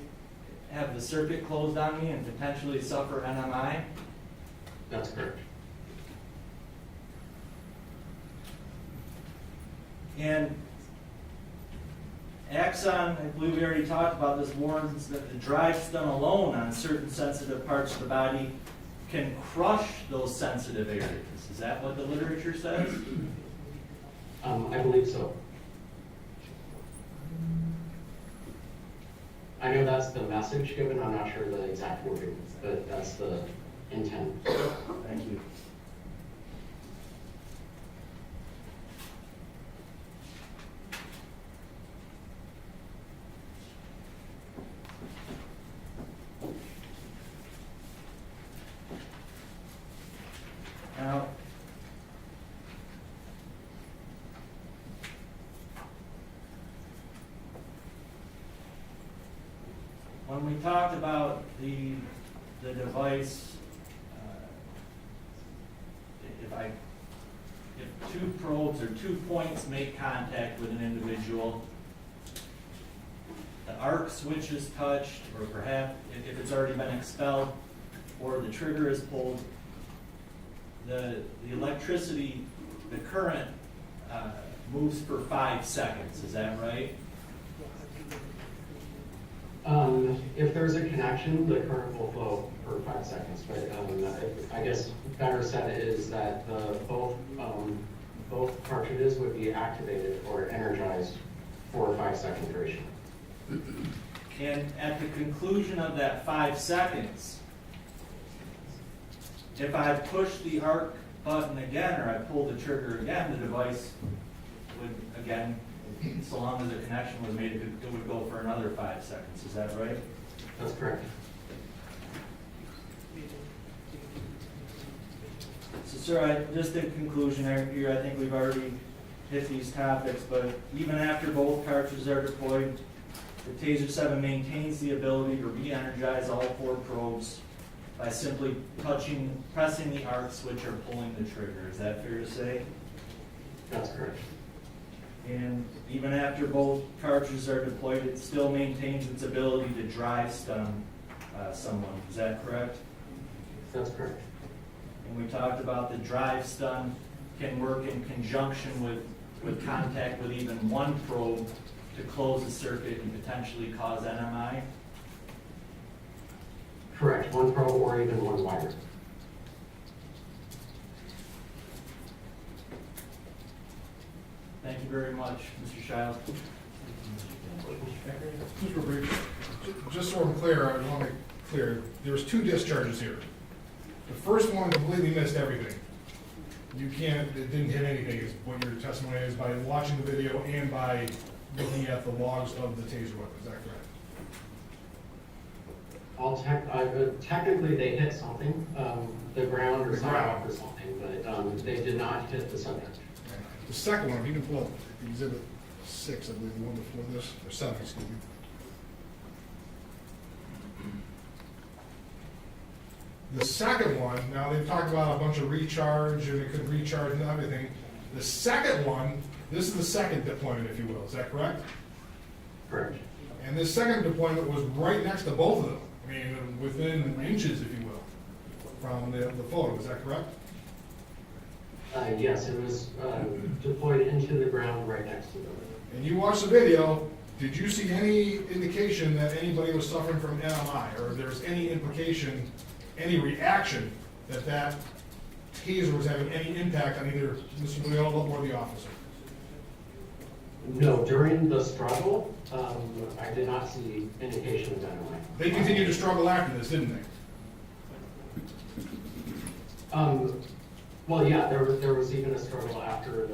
have the circuit closed on me and potentially suffer NMI? That's correct. And Axon, I believe we already talked about this, warns that the drive stun alone on certain sensitive parts of the body can crush those sensitive areas. Is that what the literature says? I believe so. I know that's the message given. I'm not sure the exact wording, but that's the intent. Thank you. Now, when we talked about the device, if two probes or 2 points make contact with an individual, the arc switch is touched, or perhaps if it's already been expelled, or the trigger is pulled, the electricity, the current moves for 5 seconds. Is that right? If there's a connection, the current will flow for 5 seconds. But I guess better said is that both cartridges would be activated or energized for a 5 second duration. And at the conclusion of that 5 seconds, if I push the arc button again or I pull the trigger again, the device would again, so long as the connection was made, it would go for another 5 seconds. Is that right? That's correct. So, sir, just in conclusion here, I think we've already hit these topics, but even after both cartridges are deployed, the Taser 7 maintains the ability to re-energize all 4 probes by simply pressing the arc switch or pulling the trigger. Is that fair to say? That's correct. And even after both cartridges are deployed, it still maintains its ability to drive stun someone. Is that correct? That's correct. And we talked about the drive stun can work in conjunction with contact with even one probe to close the circuit and potentially cause NMI. Correct. One probe or even one wire. Thank you very much, Mr. Chiles. Super brief. Just so I'm clear, I want to make clear, there was 2 discharges here. The first one completely missed everything. It didn't hit anything, is what your testimony is, by watching the video and by looking at the logs of the Taser weapon. Is that correct? Technically, they hit something, the ground or The ground. sidewalk or something, but they did not hit the subject. The second one, if you can pull up exhibit 6, I believe, the one before this, or 7, excuse me. The second one, now they've talked about a bunch of recharge, and it could recharge and everything. The second one, this is the second deployment, if you will, is that correct? Correct. And this second deployment was right next to both of them, I mean, within inches, if you will, from the photo, is that correct? Yes, it was deployed into the ground right next to them. And you watched the video, did you see any indication that anybody was suffering from NMI, or there's any implication, any reaction that that taser was having any impact on either Mr. Loyola or the officer? No, during the struggle, I did not see indication of that. They continued to struggle after this, didn't they? Well, yeah, there was even a struggle after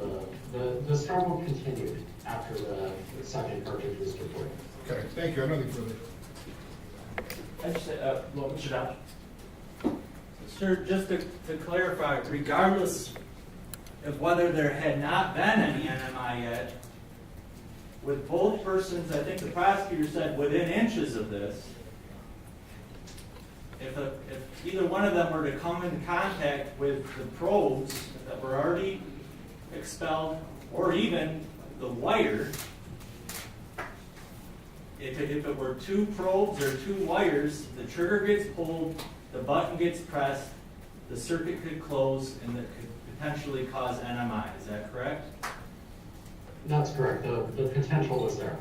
the struggle continued after the second cartridge was deployed. Okay, thank you, I have nothing further. I just, well, Mr. Dodge? Sir, just to clarify, regardless of whether there had not been any NMI yet, with both persons, I think the prosecutor said within inches of this, if either one of them were to come in contact with the probes that were already expelled, or even the wire, if it were two probes or two wires, the trigger gets pulled, the button gets pressed, the circuit could close, and it could potentially cause NMI. Is that correct? That's correct. The potential was there.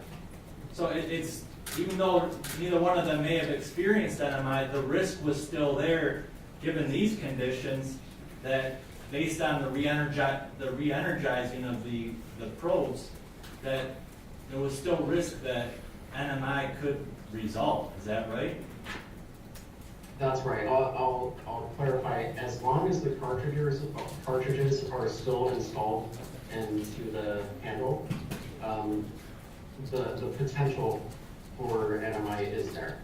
So it's, even though neither one of them may have experienced NMI, the risk was still there, given these conditions, that based on the re-energizing of the probes, that there was still risk that NMI could result. Is that right? That's right. I'll clarify. As long as the cartridges are still installed into the handle, the potential for NMI is there,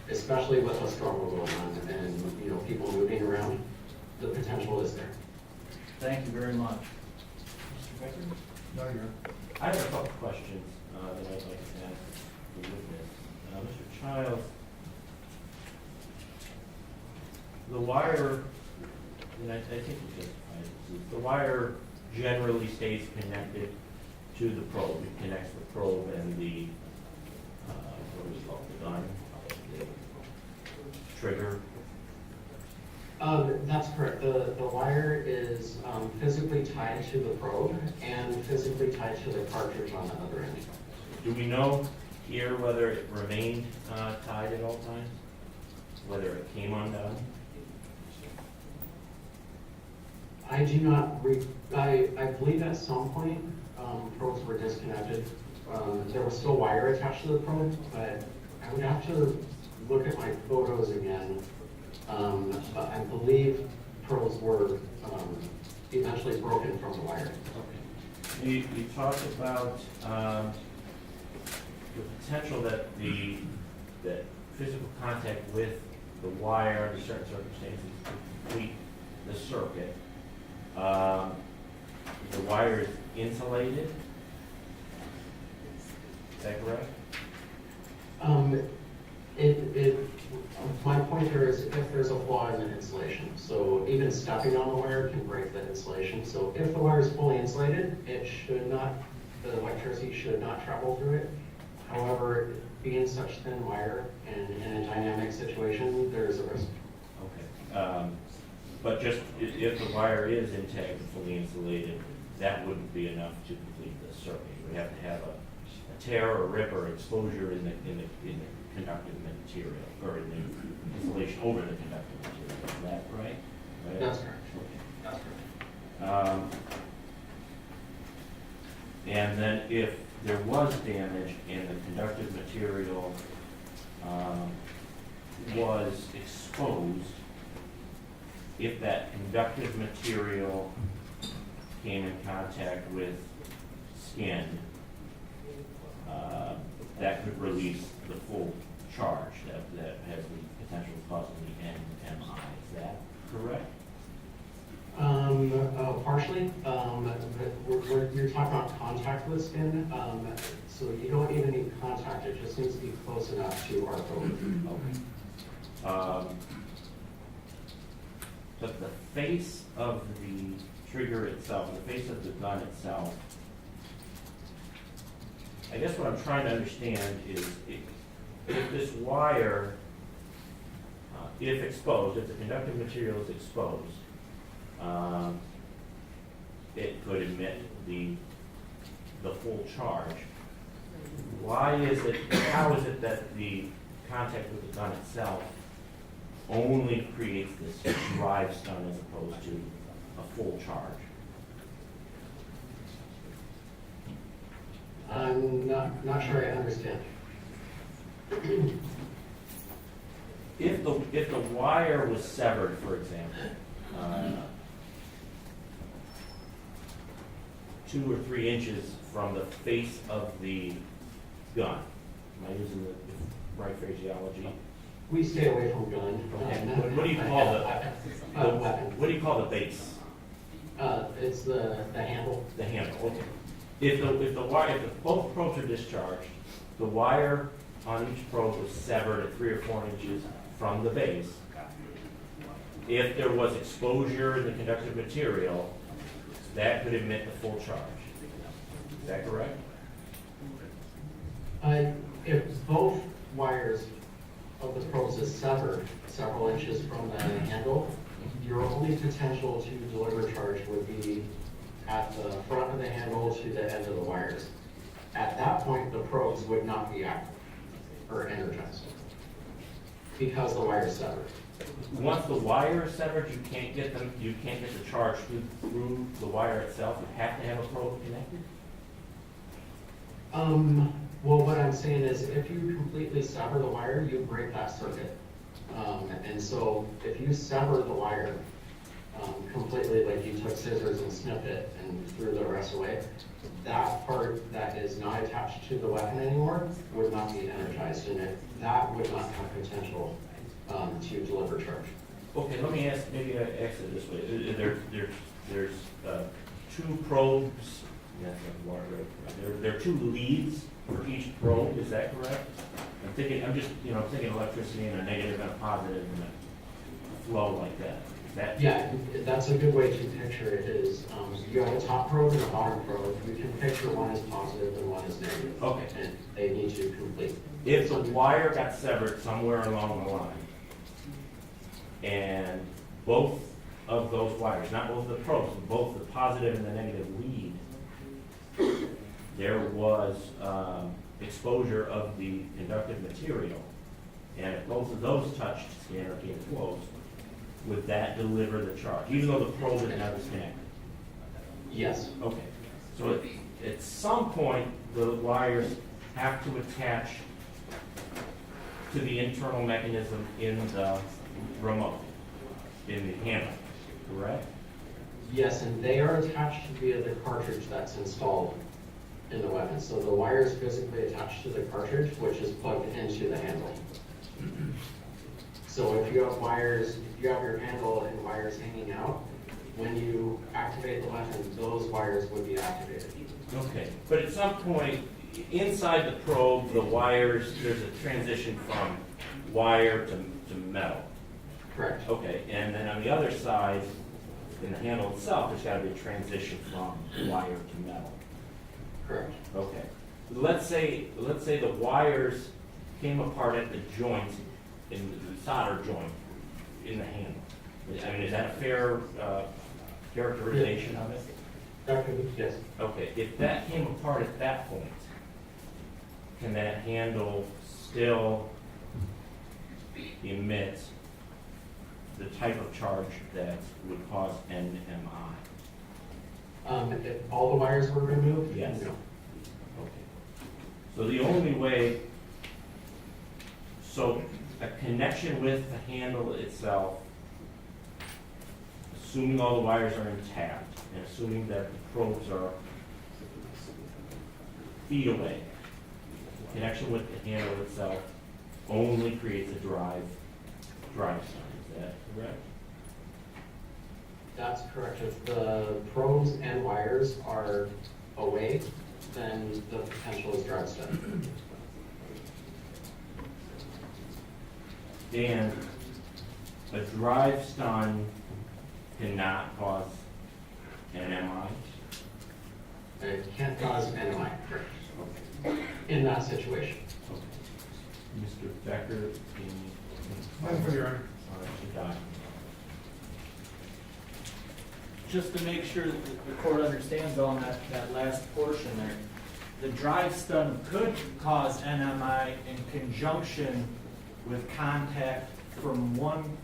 especially with a struggle going on and people moving around. The potential is there. Thank you very much. Mr. Becker? No, you're. I have a couple questions that I'd like to ask the witness. Mr. Chiles, the wire, and I think you justified it, the wire generally stays connected to the probe. It connects the probe and the, what is it called, the gun, the trigger. That's correct. The wire is physically tied to the probe and physically tied to the cartridge on the other end. Do we know here whether it remained tied at all times? Whether it came undone? I do not, I believe at some point probes were disconnected. There was still wire attached to the probe, but I would have to look at my photos again. But I believe probes were eventually broken from the wire. Okay. You talked about the potential that that physical contact with the wire under certain circumstances could complete the circuit. The wire is insulated. Is that correct? My point there is if there's a flaw in the insulation, so even stepping on the wire can break the insulation. So if the wire is fully insulated, it should not, the electricity should not travel through it. However, being such thin wire and in a dynamic situation, there is a risk. Okay. But just if the wire is intact and fully insulated, that wouldn't be enough to complete the circuit. We have to have a tear or rip or exposure in the conductive material, or in the insulation over the conductive material. Is that right? That's correct. Okay. That's correct. And then if there was damage and the conductive material was exposed, if that conductive material came in contact with skin, that could release the full charge that has the potential of causing the NMI. Is that correct? Partially, you're talking about contact with skin, so you don't even need contact, it just needs to be close enough to our probe. Okay. But the face of the trigger itself, the face of the gun itself, I guess what I'm trying to understand is if this wire, if exposed, if the conductive material is exposed, it could emit the full charge. Why is it, how is it that the contact with the gun itself only creates this drive stun as opposed to a full charge? I'm not sure I understand. If the wire was severed, for example, 2 or 3 inches from the face of the gun, am I using the right phraseology? We stay away from gun. Okay. What do you call the weapon? What do you call the base? It's the handle. The handle. Okay. If both probes are discharged, the wire on each probe was severed at 3 or 4 inches from the base. If there was exposure in the conductive material, that could emit the full charge. Is that correct? If both wires of the probes is severed several inches from the handle, your only potential to deliver charge would be at the front of the handle to the end of the wires. At that point, the probes would not be active or energized because the wire is severed. Once the wire is severed, you can't get the charge through the wire itself. You have to have a probe connected? Well, what I'm saying is if you completely sever the wire, you break that circuit. And so if you sever the wire completely, like you took scissors and snipped it and threw the rest away, that part that is not attached to the weapon anymore would not be energized, and that would not have potential to deliver charge. Okay, let me ask, maybe I ask it this way. There's 2 probes, that's not the wire, right? There are 2 leads for each probe, is that correct? I'm thinking electricity and a negative and a positive and a flow like that. Is that? Yeah, that's a good way to picture it is, you have a top probe and a bottom probe. You can picture one is positive and one is negative. Okay. And they need to complete. If the wire got severed somewhere along the line, and both of those wires, not both of the probes, but both the positive and the negative lead, there was exposure of the conductive material, and if both of those touched skin or came close, would that deliver the charge, even though the probe is not disconnected? Yes. Okay, so at some point, the wires have to attach to the internal mechanism in the remote, in the handle, correct? Yes, and they are attached via the cartridge that's installed in the weapon. So the wire is physically attached to the cartridge, which is plugged into the handle. So if you have wires, if you have your handle and wires hanging out, when you activate the weapon, those wires would be activated. Okay, but at some point, inside the probe, the wires, there's a transition from wire to metal. Correct. Okay, and then on the other side, in the handle itself, there's gotta be a transition from wire to metal. Correct. Okay, let's say the wires came apart at the joint, in the solder joint, in the handle. I mean, is that a fair characterization of it? That could be, yes. Okay, if that came apart at that point, can that handle still emit the type of charge that would cause NMI? If all the wires were removed? Yes. No. Okay. So the only way, so a connection with the handle itself, assuming all the wires are intact, and assuming that the probes are feet away, the connection with the handle itself only creates a drive drive sign, is that correct? That's correct. If the probes and wires are away, then the potential is drive stun. Dan, a drive stun cannot cause an MI? It can't cause NMI, correct, in that situation. Okay. Mr. Becker, can you? Nothing for your honor. All right, you got it. Just to make sure that the court understands on that last portion there, the drive stun could cause NMI in conjunction with contact from one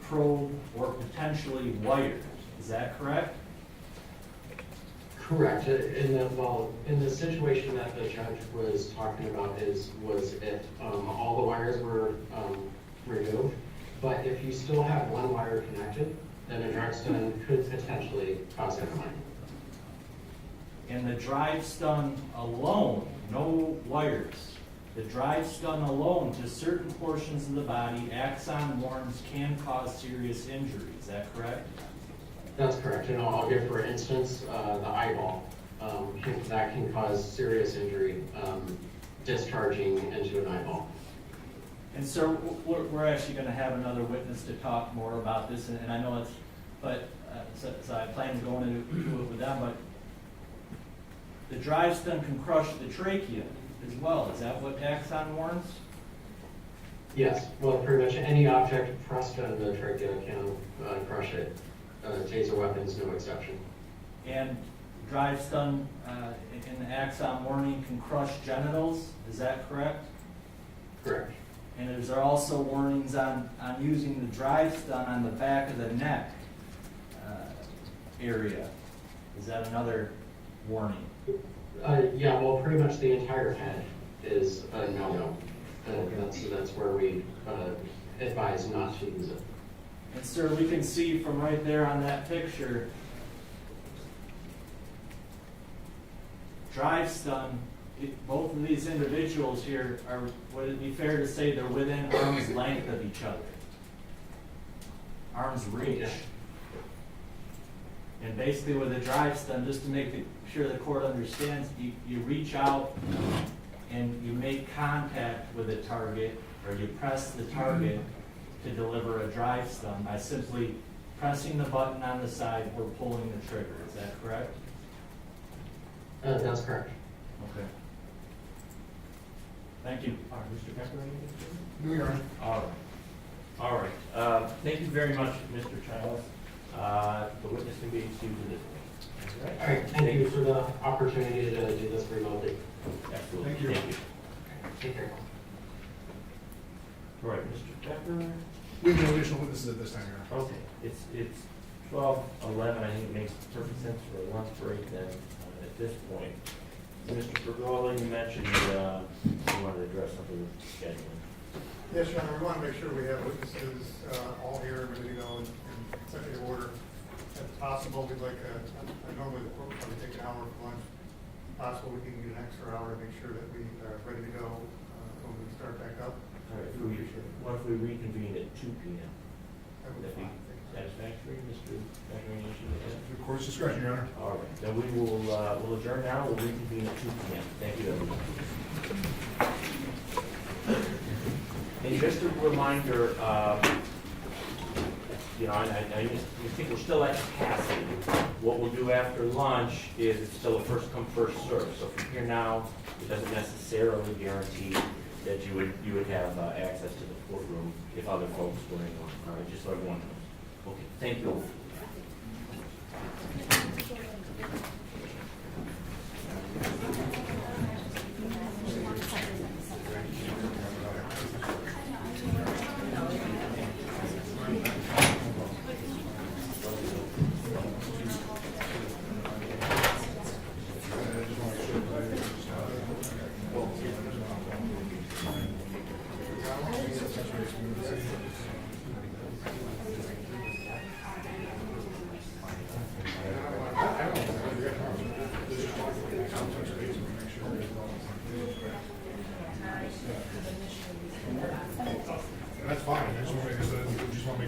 probe or potentially wire. Is that correct? Correct. In the situation that the judge was talking about was if all the wires were removed, but if you still have one wire connected, then a drive stun could potentially cause NMI. And the drive stun alone, no wires, the drive stun alone to certain portions of the body, Axon warns can cause serious injury. Is that correct? That's correct. And I'll give, for instance, the eyeball. That can cause serious injury, discharging into an eyeball. And sir, we're actually going to have another witness to talk more about this, and I know it's, but, so I plan to go into it with them, but the drive stun can crush the trachea as well. Is that what Axon warns? Yes, well, pretty much any object pressed on the trachea can crush it. Taser weapons, no exception. And drive stun in the Axon warning can crush genitals. Is that correct? Correct. And there's also warnings on using the drive stun on the back of the neck area. Is that another warning? Yeah, well, pretty much the entire head is a no-no. That's where we advise not to use it. And sir, we can see from right there on that picture, drive stun, both of these individuals here are, would it be fair to say they're within arm's length of each other? Arm's reach. Yeah. And basically with a drive stun, just to make sure the court understands, you reach out and you make contact with the target, or you press the target to deliver a drive stun by simply pressing the button on the side or pulling the trigger. Is that correct? That's correct. Okay. Thank you. All right, Mr. Becker, anything? No, your honor. All right. Thank you very much, Mr. Chiles. The witness can be excused at this point. All right, thank you for the opportunity to do this remotely. Absolutely. Thank you. Take care. All right, Mr. Becker. We have no additional witnesses at this time, your honor. Okay, it's 12:11. I think it makes perfect sense for a lunch break then, at this point. Mr. Pergola, you mentioned, you wanted to address something with scheduling. Yes, Your Honor, we want to make sure we have witnesses all here, ready to go in consecutive order. If possible, we'd like, normally the court would probably take an hour for lunch. If possible, we can get an extra hour to make sure that we are ready to go when we start back up. All right, what if we reconvene at 2 p.m.? That Would would that be be fine. Thank you. satisfactory, Mr. Becker, any issue with that? The court's discretion, your honor. All right, then we will, we'll adjourn now, we'll reconvene at 2 p.m. Thank you, everyone. And just a reminder, you know, I think we're still at capacity. What we'll do after lunch is it's still a first come, first serve. So from here now, it doesn't necessarily guarantee that you would have access to the courtroom if other folks were in one. All right, just so everyone knows. Okay, thank you.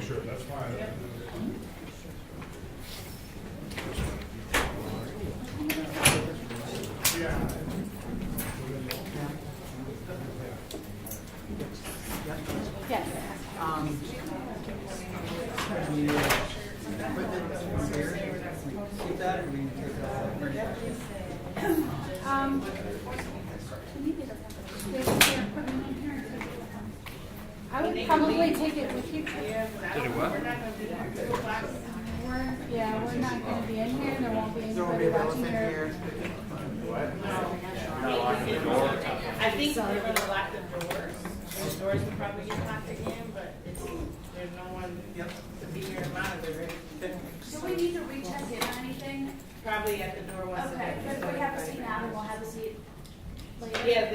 sure, that's fine. Yep. Yeah. Yes. Can you put it here? Keep that, or we can take it out? Can you get I would probably take it with you. Did it what? We're not gonna be in here, there won't be There won't be anybody an watching elephant here. here. I think They're gonna lock the doors. The doors will probably get locked again, but there's no one to be here to monitor it. Do we need to recheck in on anything? Probably at the door once. Okay, but if we have a seat now, then we'll have a seat later. Yeah,